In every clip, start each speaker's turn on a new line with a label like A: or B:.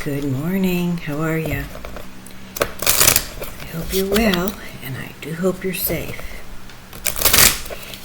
A: Good morning. How are you? I hope you're well, and I do hope you're safe.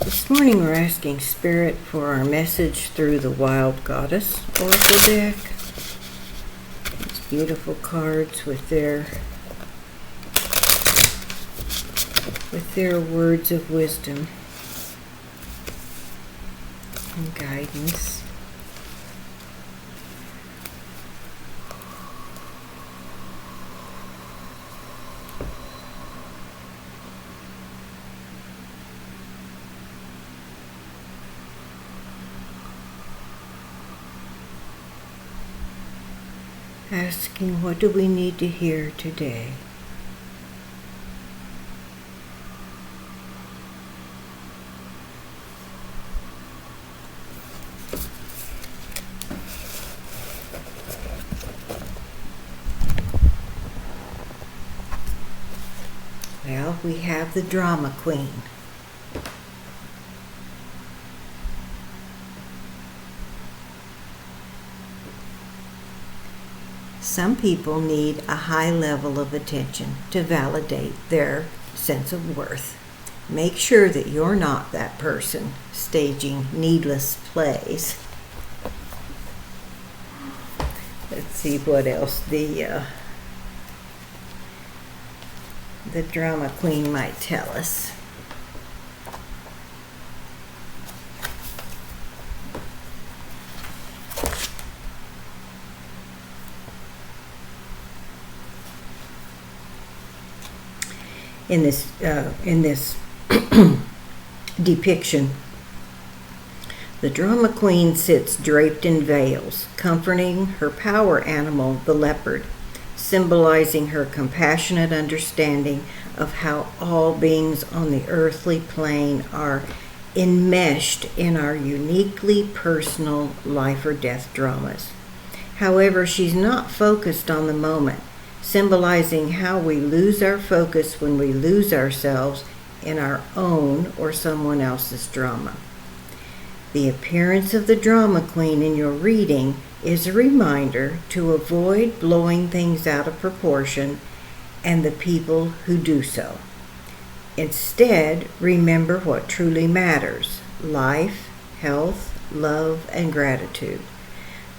A: This morning we're asking Spirit for our message through the Wild Goddess Oracle deck. These beautiful cards with their words of wisdom and guidance. Asking, what do we need to hear today? Well, we have the Drama Queen. Some people need a high level of attention to validate their sense of worth. Make sure that you're not that person staging needless plays. Let's see what else the Drama Queen might tell us. In this depiction, the Drama Queen sits draped in veils, comforting her power animal, the leopard, symbolizing her compassionate understanding of how all beings on the earthly plane are enmeshed in our uniquely personal life or death dramas. However, she's not focused on the moment, symbolizing how we lose our focus when we lose ourselves in our own or someone else's drama. The appearance of the Drama Queen in your reading is a reminder to avoid blowing things out of proportion and the people who do so. Instead, remember what truly matters: life, health, love, and gratitude.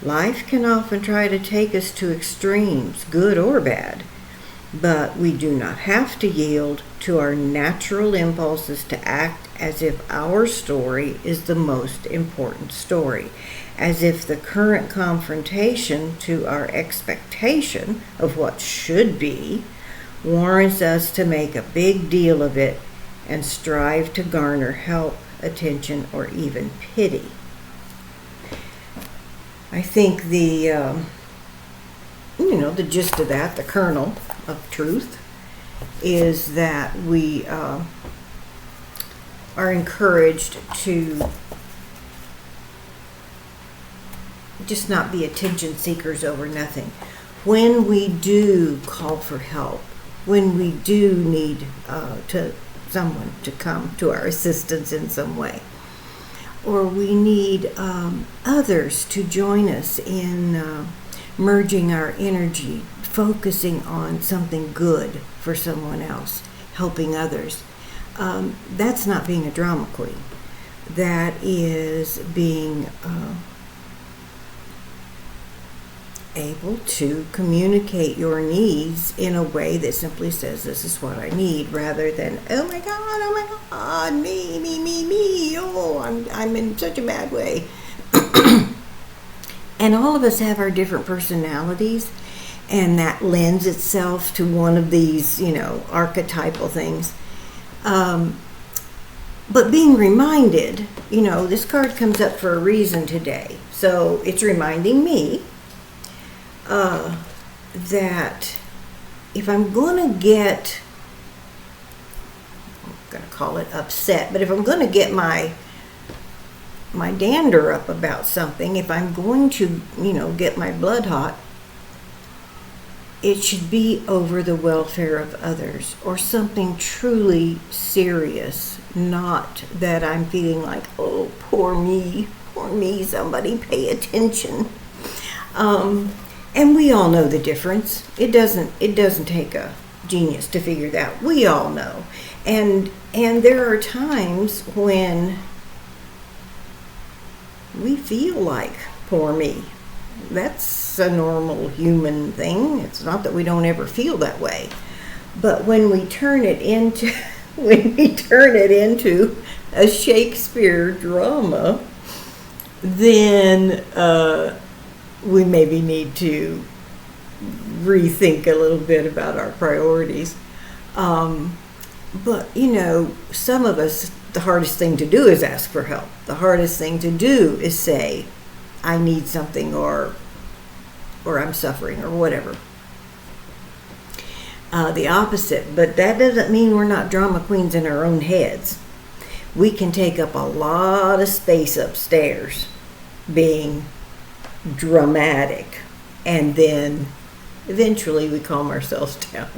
A: Life can often try to take us to extremes, good or bad, but we do not have to yield to our natural impulses to act as if our story is the most important story, as if the current confrontation to our expectation of what should be warrants us to make a big deal of it and strive to garner help, attention, or even pity. I think the gist of that, the kernel of truth, is that we are encouraged to just not be attention seekers over nothing. When we do call for help, when we do need someone to come to our assistance in some way, or we need others to join us in merging our energy, focusing on something good for someone else, helping others. That's not being a drama queen. That is being able to communicate your needs in a way that simply says, this is what I need, rather than, oh my God, me, oh, I'm in such a bad way. And all of us have our different personalities, and that lends itself to one of these, archetypal things. But being reminded, this card comes up for a reason today. So it's reminding me that if I'm going to get, I'm going to call it upset, but if I'm going to get my dander up about something, if I'm going to, get my blood hot, it should be over the welfare of others or something truly serious, not that I'm feeling like, oh, poor me, somebody pay attention. And we all know the difference. It doesn't take a genius to figure that out. We all know. And there are times when we feel like, poor me. That's a normal human thing. It's not that we don't ever feel that way. But when we turn it into a Shakespeare drama, then we maybe need to rethink a little bit about our priorities. But, some of us, the hardest thing to do is ask for help. The hardest thing to do is say, I need something, or I'm suffering, or whatever. The opposite. But that doesn't mean we're not drama queens in our own heads. We can take up a lot of space upstairs being dramatic, and then eventually we calm ourselves down.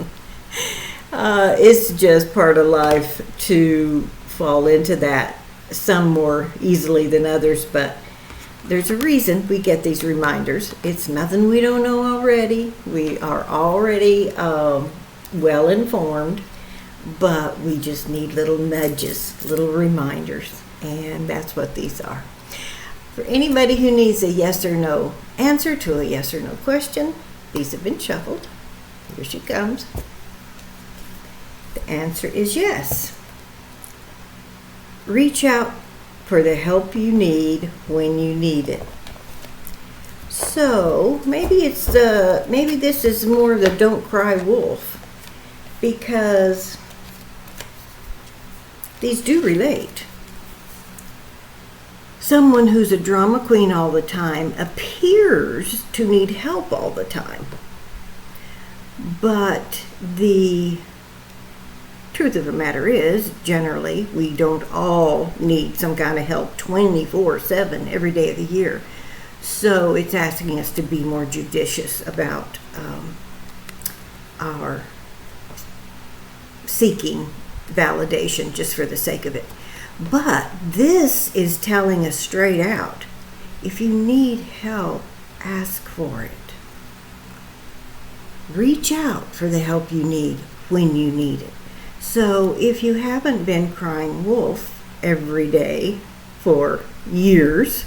A: It's just part of life to fall into that, some more easily than others, but there's a reason we get these reminders. It's nothing we don't know already. We are already well informed, but we just need little nudges, little reminders, and that's what these are. For anybody who needs a yes or no answer to a yes or no question, these have been shuffled. Here she comes. The answer is yes. Reach out for the help you need when you need it. So maybe this is more of the don't cry wolf, because these do relate. Someone who's a drama queen all the time appears to need help all the time. But the truth of the matter is, generally, we don't all need some kind of help 24/7 every day of the year. So it's asking us to be more judicious about our seeking validation just for the sake of it. But this is telling us straight out, if you need help, ask for it. Reach out for the help you need when you need it. So if you haven't been crying wolf every day for years,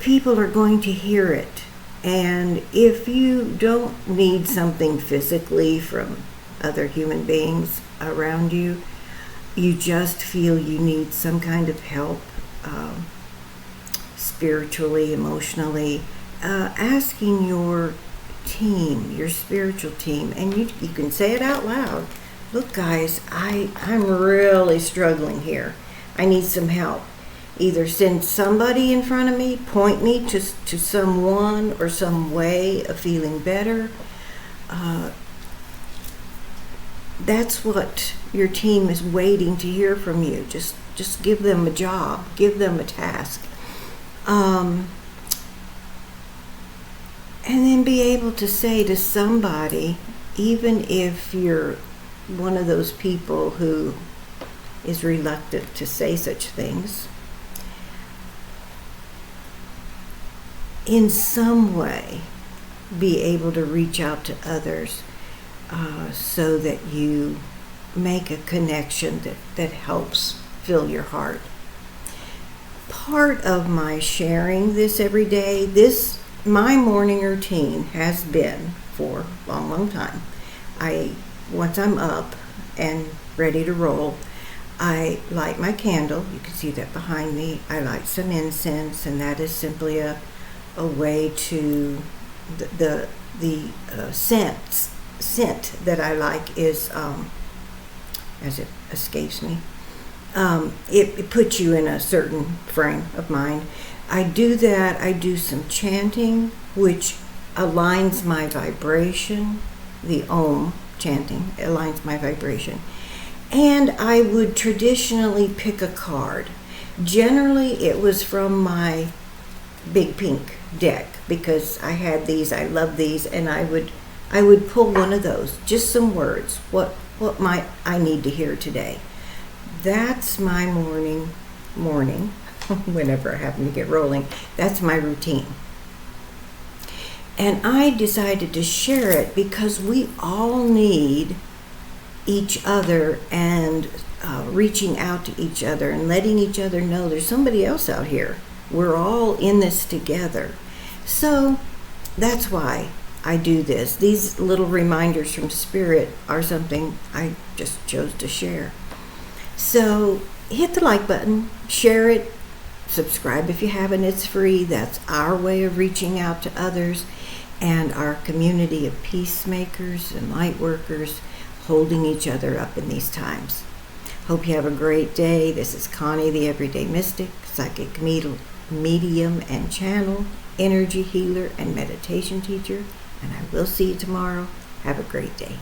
A: people are going to hear it. And if you don't need something physically from other human beings around you, you just feel you need some kind of help, spiritually, emotionally, asking your team, your spiritual team, and you can say it out loud. Look, guys, I'm really struggling here. I need some help. Either send somebody in front of me, point me to someone or some way of feeling better. That's what your team is waiting to hear from you. Just give them a job, give them a task. And then be able to say to somebody, even if you're one of those people who is reluctant to say such things, in some way be able to reach out to others so that you make a connection that helps fill your heart. Part of my sharing this every day, my morning routine has been for a long time. Once I'm up and ready to roll, I light my candle. You can see that behind me. I light some incense, and that is simply a way to the scent that I like is as it escapes me. It puts you in a certain frame of mind. I do that. I do some chanting, which aligns my vibration. The Om chanting aligns my vibration. And I would traditionally pick a card. Generally, it was from my Big Pink deck, because I had these, I love these, and I would pull one of those, just some words. What might I need to hear today? That's my morning, whenever I happen to get rolling. That's my routine. And I decided to share it because we all need each other, and reaching out to each other and letting each other know there's somebody else out here. We're all in this together. So that's why I do this. These little reminders from Spirit are something I just chose to share. So hit the like button, share it, subscribe if you haven't. It's free. That's our way of reaching out to others and our community of peacemakers and light workers, holding each other up in these times. Hope you have a great day. This is Connie, the Everyday Mystic, psychic medium and channel, energy healer and meditation teacher, and I will see you tomorrow. Have a great day.